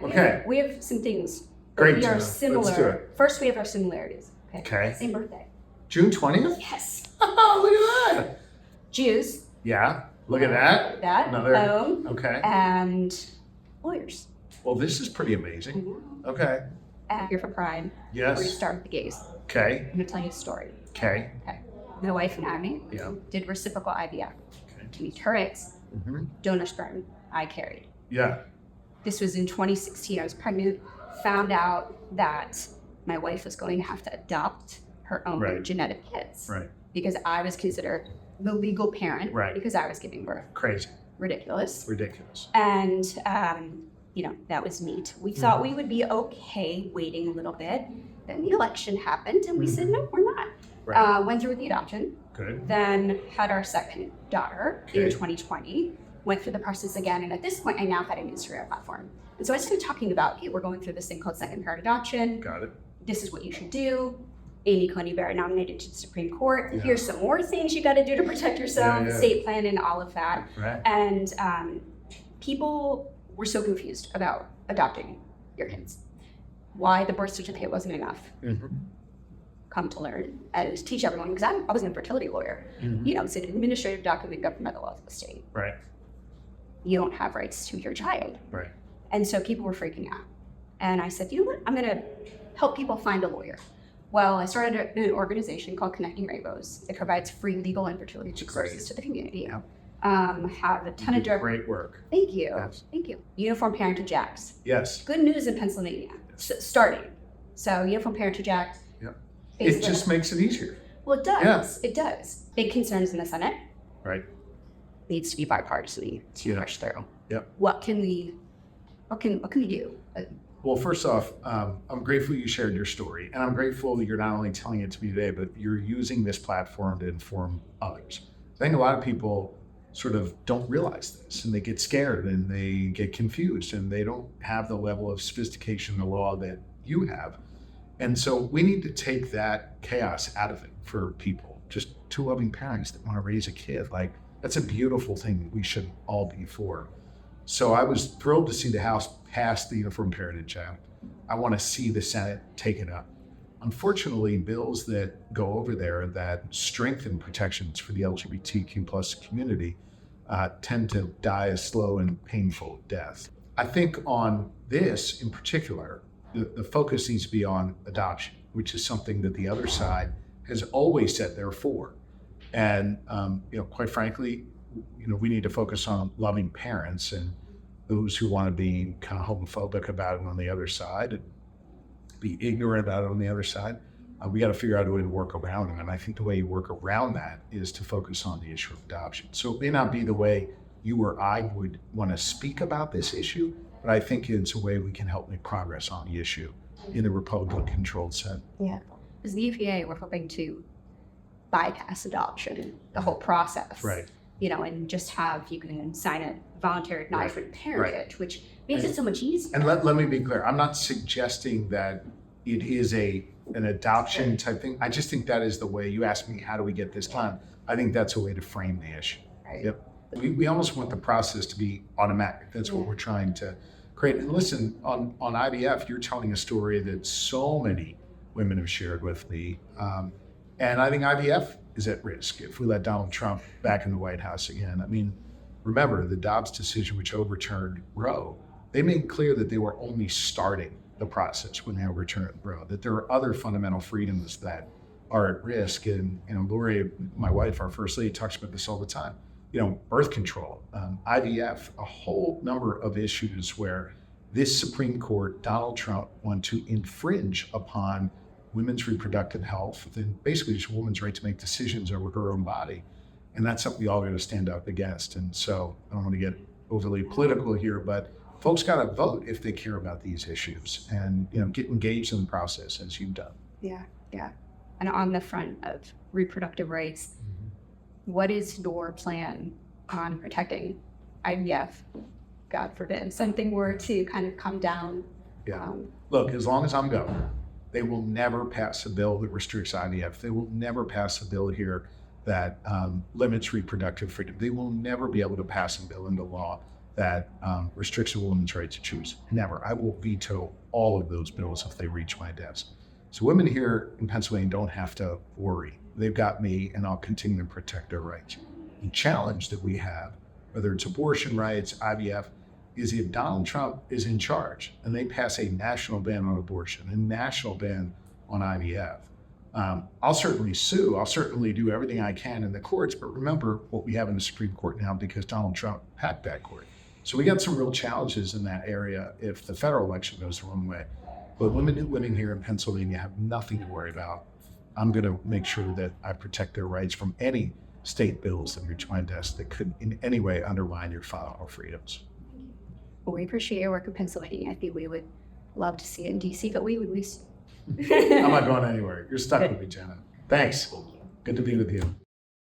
Okay. We have some things. Great, We are Gena. similar. Let's do it. First, we have our similarities. Okay. Same birthday. June 20th? Yes. Oh, look at that. Jews. Yeah. Look at that. That. Another. Okay. And lawyers. Well, this is pretty amazing. Okay. And here for Pride. Yes. We're going to start with the gays. Okay. I'm going to tell you a story. Okay. Okay. My wife and I did reciprocal IVF. To meet her eggs, donor sperm, I carried. Yeah. This was in 2016. I was pregnant, found out that my wife was going to have to adopt her own genetic kids. Right. Because I was considered the legal parent because I was giving birth. Crazy. Ridiculous. And, that was neat. We thought we would be okay waiting a little bit. Then the election happened and we said, no, we're not. Right. Went through with the adoption. Good. Then had our second daughter in 2020. Went through the process again. And at this point, I now had an Instagram platform. And so I started talking about, hey, we're going through this thing called second parent adoption. Got it. This is what you should do. Amy Coney Barrett nominated to the Supreme Court. Yeah. Here's some more things you got to do to protect yourself, estate plan and all of that. Right. And people were so confused about adopting your kids. Why the birth certificate wasn't enough. Come to learn and teach everyone, because I was an infertility lawyer. It's an administrative document governed by the laws of the state. Right. You don't have rights to your child. Right. And so people were freaking out. And I said, you know what? I'm going to help people find a lawyer. Well, I started an organization called Connecting Rainbows. It provides free legal and fertility resources to the community. Yeah. Have a ton of great work. Thank you. Yes. Thank you. Uniform Parentage Act. Yes. Good news in Pennsylvania. Starting. So Uniform Parentage Act. Yep. It just makes it easier. Well, it does. Yeah. It does. Big concerns in the Senate. Right. Needs to be bipartisan to rush through. Yep. What can we do? Well, first off, I'm grateful you shared your story, and I'm grateful that you're not only telling it to me today, but you're using this platform to inform others. I think a lot of people sort of don't realize this, and they get scared, and they get confused, and they don't have the level of sophistication in the law that you have. And so we need to take that chaos out of it for people. Just two loving parents that want to raise a kid. Like, that's a beautiful thing that we should all be for. So I was thrilled to see the House pass the Uniform Parentage Act. I want to see the Senate take it up. Unfortunately, bills that go over there that strengthen protections for the LGBTQ plus community tend to die a slow and painful death. I think on this in particular, the focus needs to be on adoption, which is something that the other side has always said they're for. And quite frankly, we need to focus on loving parents, and those who want to be kind of homophobic about it on the other side and be ignorant about it on the other side, we got to figure out a way to work around it. And I think the way you work around that is to focus on the issue of adoption. So it may not be the way you or I would want to speak about this issue, but I think it's a way we can help make progress on the issue in the Republican-controlled Senate. Yeah. As the EPA, we're hoping to bypass adoption, the whole process. Right. And just you can sign a voluntary acknowledgement of parentage, which makes it so much easier. And let me be clear, I'm not suggesting that it is an adoption type thing. I just think that is the way. You asked me, how do we get this done? I think that's a way to frame the issue. Right. Yep. We almost want the process to be automatic. That's what we're trying to create. And listen, on IVF, you're telling a story that so many women have shared with me. And I think IVF is at risk if we let Donald Trump back in the White House again. I mean, remember the Dobbs decision, which overturned Roe, they made clear that they were only starting the process when they overturned Roe, that there are other fundamental freedoms that are at risk. And Lori, my wife, our first lady, talks about this all the time. Birth control, IVF, a whole number of issues where this Supreme Court, Donald Trump, want to infringe upon women's reproductive health and basically just a woman's right to make decisions over her own body. And that's something we all got to stand up against. And so I don't want to get overly political here, but folks got to vote if they care about these issues and get engaged in the process as you've done. Yeah. And on the front of reproductive rights, what is your plan on protecting IVF? God forbid something were to kind of come down. Yeah. Look, as long as I'm governor, they will never pass a bill that restricts IVF. They will never pass a bill here that limits reproductive freedom. They will never be able to pass a bill into law that restricts a woman's right to choose. Never. I will veto all of those bills if they reach my desk. So women here in Pennsylvania don't have to worry. They've got me, and I'll continue to protect their rights. The challenge that we have, whether it's abortion rights, IVF, is if Donald Trump is in charge and they pass a national ban on abortion, a national ban on IVF, I'll certainly sue. I'll certainly do everything I can in the courts. But remember what we have in the Supreme Court now because Donald Trump hacked that court. So we got some real challenges in that area if the federal election goes the wrong way. But women living here in Pennsylvania have nothing to worry about. I'm going to make sure that I protect their rights from any state bills that reach my desk that could in any way undermine your fundamental freedoms. Well, we appreciate your work in Pennsylvania. I think we would love to see it in DC, but we would lose. I'm not going anywhere. You're stuck with me, Gena. Thanks. Good to be with you.